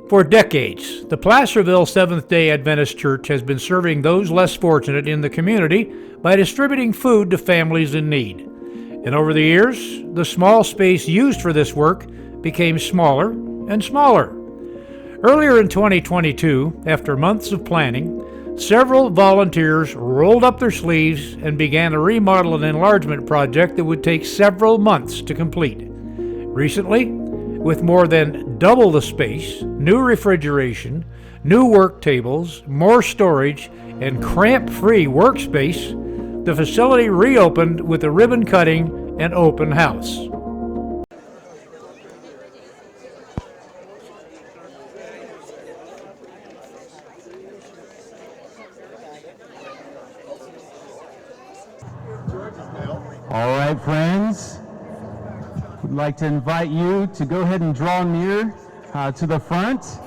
For decades, the Placerville Seventh-day Adventist Church has been serving those less fortunate in the community by distributing food to families in need. And over the years, the small space used for this work became smaller and smaller. Earlier in 2022, after months of planning, several volunteers rolled up their sleeves and began a remodel and enlargement project that would take several months to complete. Recently, with more than double the space, new refrigeration, new work tables, more storage, and cramp-free workspace, the facility reopened with a ribbon cutting and open house. All right, friends. We'd like to invite you to go ahead and draw near to the front.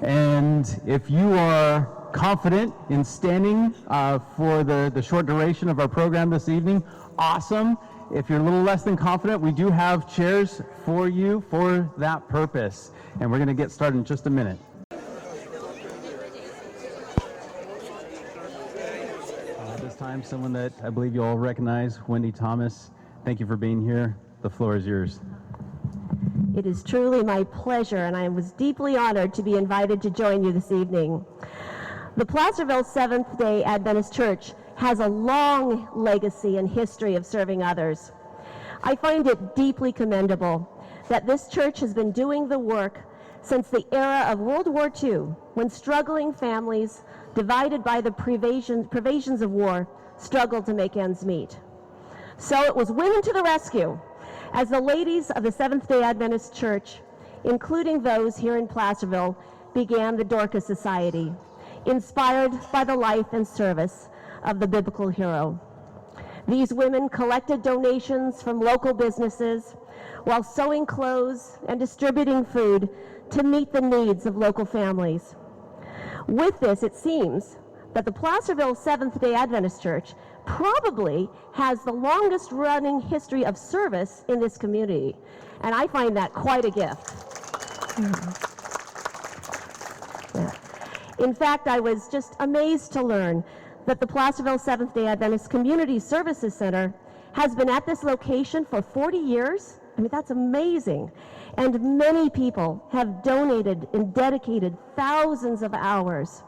And if you are confident in standing for the short duration of our program this evening, awesome. If you're a little less than confident, we do have chairs for you for that purpose. And we're going to get started in just a minute. At this time, someone that I believe you all recognize, Wendy Thomas. Thank you for being here. The floor is yours. It is truly my pleasure, and I was deeply honored to be invited to join you this evening. The Placerville Seventh-day Adventist Church has a long legacy and history of serving others. I find it deeply commendable that this church has been doing the work since the era of World War II, when struggling families, divided by the privations of war, struggled to make ends meet. So it was women to the rescue, as the ladies of the Seventh-day Adventist Church, including those here in Placerville, began the Dorcas Society, inspired by the life and service of the biblical hero. These women collected donations from local businesses while sewing clothes and distributing food to meet the needs of local families. With this, it seems that the Placerville Seventh-day Adventist Church probably has the longest running history of service in this community, and I find that quite a gift. Yeah. In fact, I was just amazed to learn that the Placerville Seventh-day Adventist Community Services Center has been at this location for 40 years. I mean, that's amazing. And many people have donated and dedicated thousands of hours,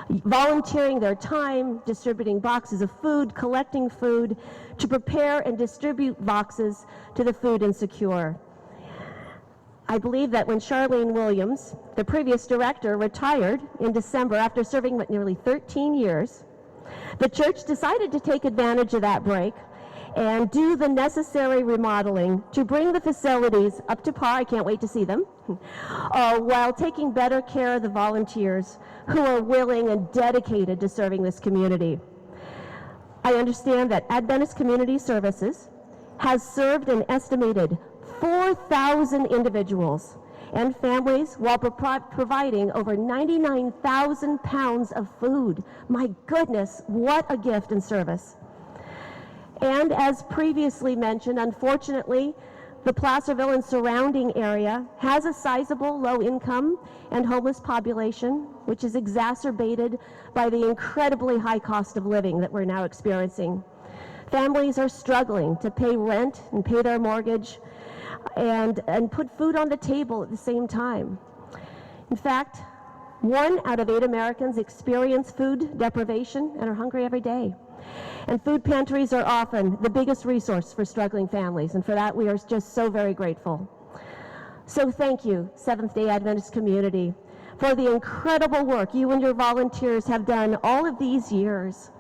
volunteering their time, distributing boxes of food, collecting food, to prepare and distribute boxes to the food insecure. I believe that when Charlene Williams, the previous director, retired in December after serving nearly 13 years, the church decided to take advantage of that break and do the necessary remodeling to bring the facilities up to par. I can't wait to see them, while taking better care of the volunteers who are willing and dedicated to serving this community. I understand that Adventist Community Services has served an estimated 4,000 individuals and families while providing over 99,000 pounds of food. My goodness, what a gift and service. And as previously mentioned, unfortunately, the Placerville and surrounding area has a sizable low-income and homeless population, which is exacerbated by the incredibly high cost of living that we're now experiencing. Families are struggling to pay rent and pay their mortgage and put food on the table at the same time. In fact, 1 out of 8 Americans experience food deprivation and are hungry every day. And food pantries are often the biggest resource for struggling families, and for that we are just so very grateful. So thank you, Seventh-day Adventist community, for the incredible work you and your volunteers have done all of these years.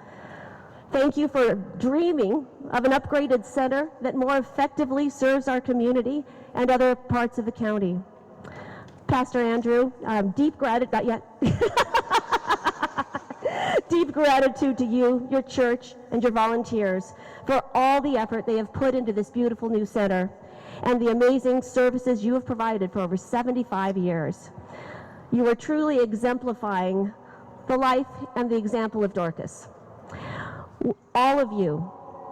Thank you for dreaming of an upgraded center that more effectively serves our community and other parts of the county. Pastor Andrew, deep gratitude, not yet. Deep gratitude to you, your church, and your volunteers for all the effort they have put into this beautiful new center and the amazing services you have provided for over 75 years. You are truly exemplifying the life and the example of Dorcas. All of you,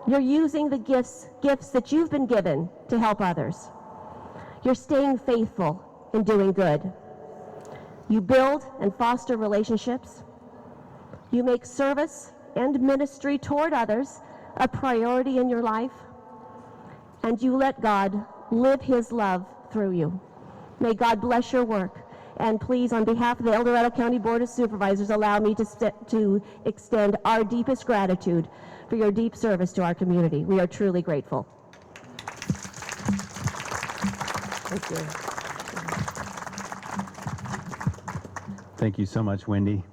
you're using the gifts that you've been given to help others. You're staying faithful in doing good. You build and foster relationships. You make service and ministry toward others a priority in your life. And you let God live his love through you. May God bless your work. And please, on behalf of the El Dorado County Board of Supervisors, allow me to extend our deepest gratitude for your deep service to our community. We are truly grateful. Thank you. Thank you so much, Wendy.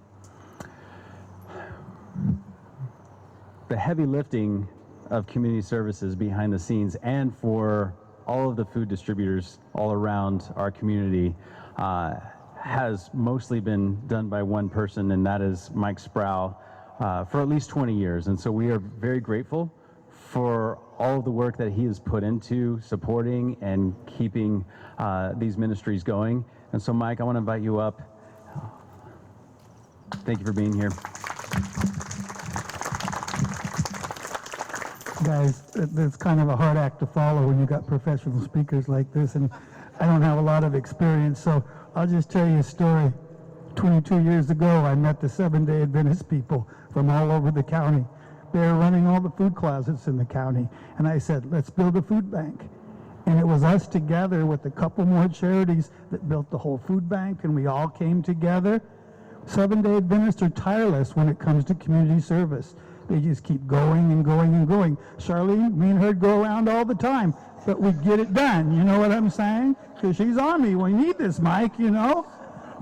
The heavy lifting of community services behind the scenes and for all of the food distributors all around our community has mostly been done by one person, and that is Mike Sproul, for at least 20 years. And so we are very grateful for all of the work that he has put into supporting and keeping these ministries going. And so, Mike, I want to invite you up. Thank you for being here. Guys, it's kind of a hard act to follow when you got professional speakers like this, and I don't have a lot of experience, so I'll just tell you a story. 22 years ago, I met the Seventh-day Adventist people from all over the county. They were running all the food closets in the county, and I said, let's build a food bank. And it was us together with a couple more charities that built the whole food bank, and we all came together. Seventh-day Adventists are tireless when it comes to community service. They just keep going and going and going. Charlene, me and her go around all the time, but we get it done. You know what I'm saying? Because she's on me. We need this, Mike, you know?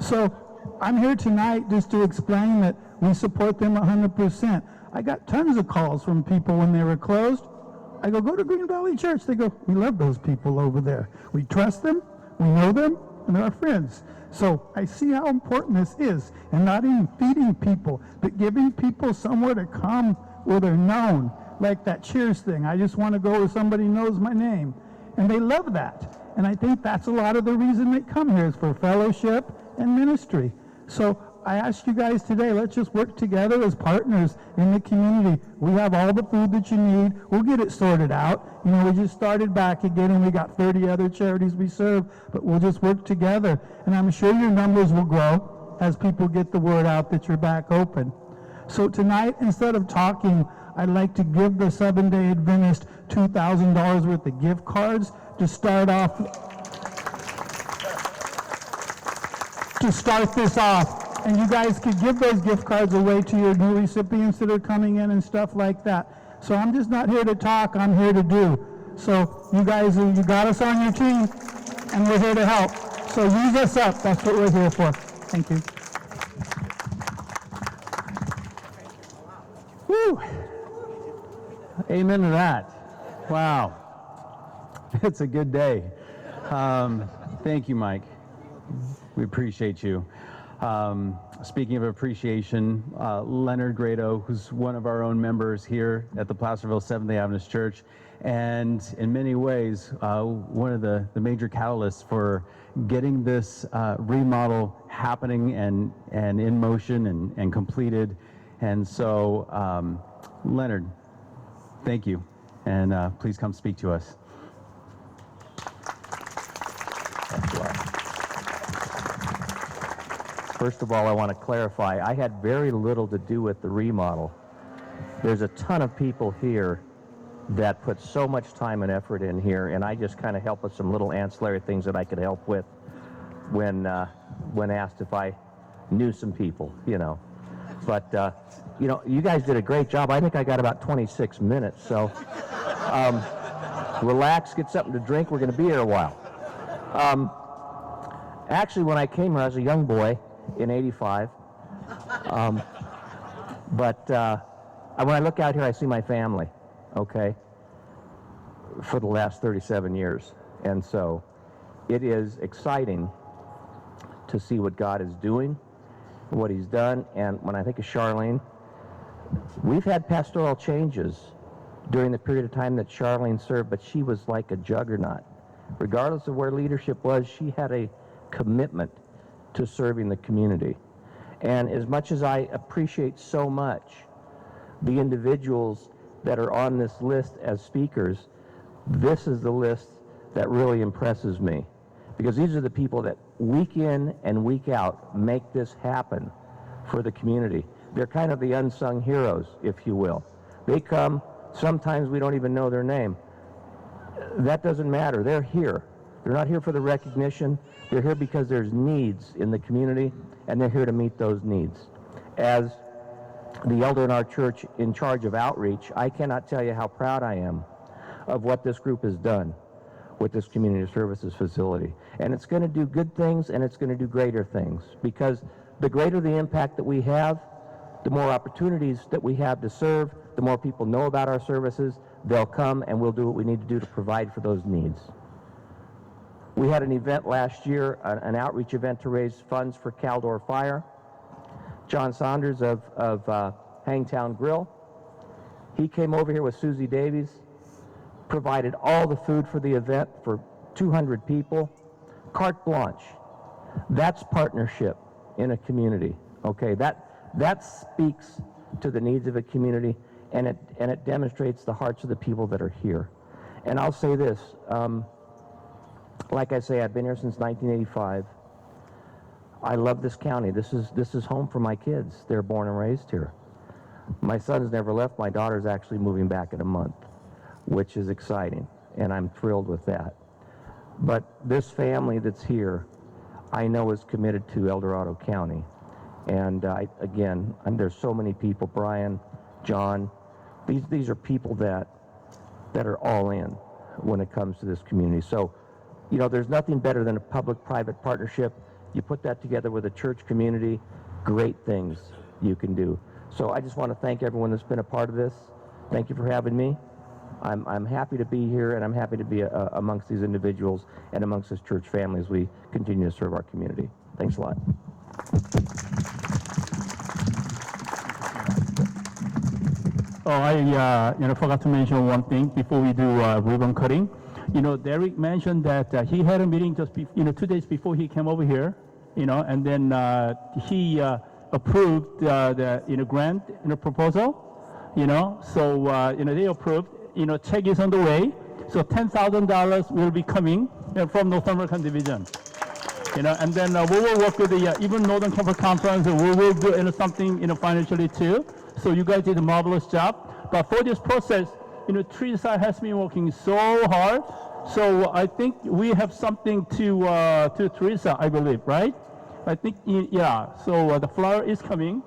So I'm here tonight just to explain that we support them 100%. I got tons of calls from people when they were closed. I go to Green Valley Church. They go, we love those people over there. We trust them, we know them, and they're our friends. So I see how important this is, and not even feeding people, but giving people somewhere to come where they're known, like that Cheers thing. I just want to go where somebody knows my name, and they love that. And I think that's a lot of the reason they come here is for fellowship and ministry. So I ask you guys today, let's just work together as partners in the community. We have all the food that you need. We'll get it sorted out. You know, we just started back again, and we got 30 other charities we serve, but we'll just work together. And I'm sure your numbers will grow as people get the word out that you're back open. So tonight, instead of talking, I'd like to give the Seventh-day Adventist $2,000 worth of gift cards to start this off. And you guys could give those gift cards away to your new recipients that are coming in and stuff like that. So I'm just not here to talk, I'm here to do. So you guys, you got us on your team, and we're here to help. So use us up, that's what we're here for. Thank you. Woo! Amen to that. Wow. It's a good day. Thank you, Mike. We appreciate you. Speaking of appreciation, Leonard Grado, who's one of our own members here at the Placerville Seventh-day Adventist Church, and in many ways, one of the major catalysts for getting this remodel happening and in motion and completed. And so, Leonard, thank you, and please come speak to us. First of all, I want to clarify, I had very little to do with the remodel. There's a ton of people here that put so much time and effort in here, and I just kind of help with some little ancillary things that I could help with when asked if I knew some people, you know. But, you know, you guys did a great job. I think I got about 26 minutes, so relax, get something to drink. We're going to be here a while. Actually, when I came here, I was a young boy in '85. But when I look out here, I see my family, okay, for the last 37 years. And so it is exciting to see what God is doing, what he's done. And when I think of Charlene, we've had pastoral changes during the period of time that Charlene served, but she was like a juggernaut. Regardless of where leadership was, she had a commitment to serving the community. And as much as I appreciate so much the individuals that are on this list as speakers, this is the list that really impresses me, because these are the people that week in and week out make this happen for the community. They're kind of the unsung heroes, if you will. They come, sometimes we don't even know their name. That doesn't matter. They're here. They're not here for the recognition. They're here because there's needs in the community, and they're here to meet those needs. As the elder in our church in charge of outreach, I cannot tell you how proud I am of what this group has done with this community services facility. And it's going to do good things, and it's going to do greater things, because the greater the impact that we have, the more opportunities that we have to serve, the more people know about our services, they'll come, and we'll do what we need to do to provide for those needs. We had an event last year, an outreach event to raise funds for Caldor Fire. John Saunders of Hangtown Grill, he came over here with Susie Davies, provided all the food for the event for 200 people, carte blanche. That's partnership in a community, okay? That speaks to the needs of a community, and it demonstrates the hearts of the people that are here. And I'll say this, like I say, I've been here since 1985. I love this county. This is home for my kids. They're born and raised here. My son's never left. My daughter's actually moving back in a month, which is exciting, and I'm thrilled with that. But this family that's here, I know is committed to El Dorado County. And there's so many people, Brian, John, these are people that are all in when it comes to this community. So, you know, there's nothing better than a public-private partnership. You put that together with a church community, great things you can do. So I just want to thank everyone that's been a part of this. Thank you for having me. I'm happy to be here, and I'm happy to be amongst these individuals and amongst this church family as we continue to serve our community. Thanks a lot. Oh, I forgot to mention one thing before we do ribbon cutting. You know, Derek mentioned that he had a meeting just 2 days before he came over here, and then he approved the grant proposal, so they approved, check is on the way, so $10,000 will be coming from North American Division, and then we will work with the even Northern Campus Conference, and we will do something financially too. So you guys did a marvelous job, but for this process, Teresa has been working so hard. So I think we have something to Teresa, I believe, right? I think, yeah. So the flower is coming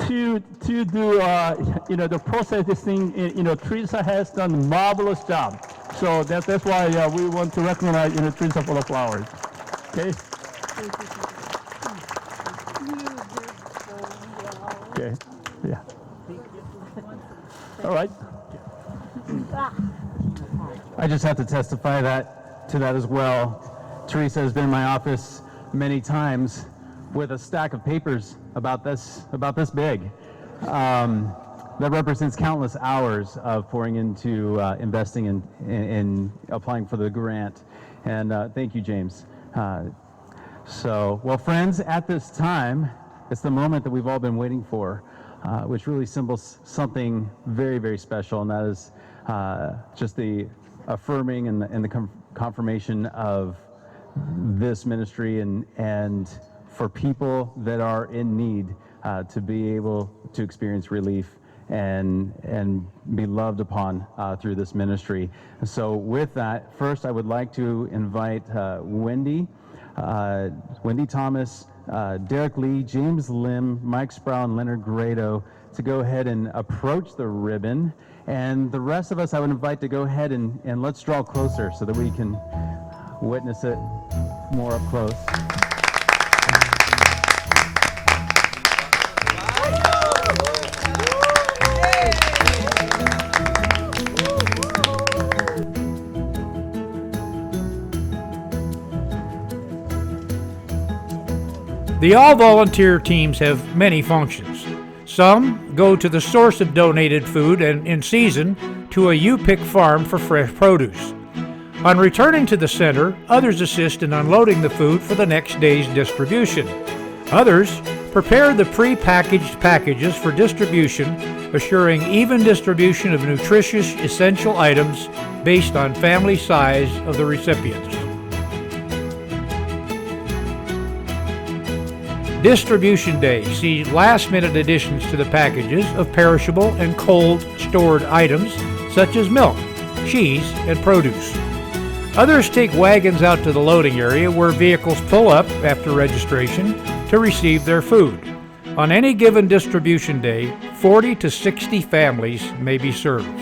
to do, the process. This thing, Teresa has done a marvelous job. So that's why we want to recognize, Teresa for the flowers. Okay. Okay. Yeah. All right. I just have to testify to that as well. Teresa has been in my office many times with a stack of papers about this big. That represents countless hours of pouring into investing in applying for the grant. And thank you, James. Well, friends, at this time, it's the moment that we've all been waiting for, which really symbols something very, very special, and that is just the affirming and the confirmation of this ministry, and for people that are in need to be able to experience relief and be loved upon through this ministry. So with that, first I would like to invite Wendy Thomas, Derek Lee, James Lim, Mike Sproul, and Leonard Grado to go ahead and approach the ribbon. And the rest of us I would invite to go ahead and let's draw closer so that we can witness it more up close. The all-volunteer teams have many functions. Some go to the source of donated food and, in season, to a U-Pick farm for fresh produce. On returning to the center, others assist in unloading the food for the next day's distribution. Others prepare the pre-packaged packages for distribution, assuring even distribution of nutritious, essential items based on family size of the recipients. Distribution Day sees last-minute additions to the packages of perishable and cold stored items such as milk, cheese, and produce. Others take wagons out to the loading area where vehicles pull up after registration to receive their food. On any given distribution day, 40 to 60 families may be served.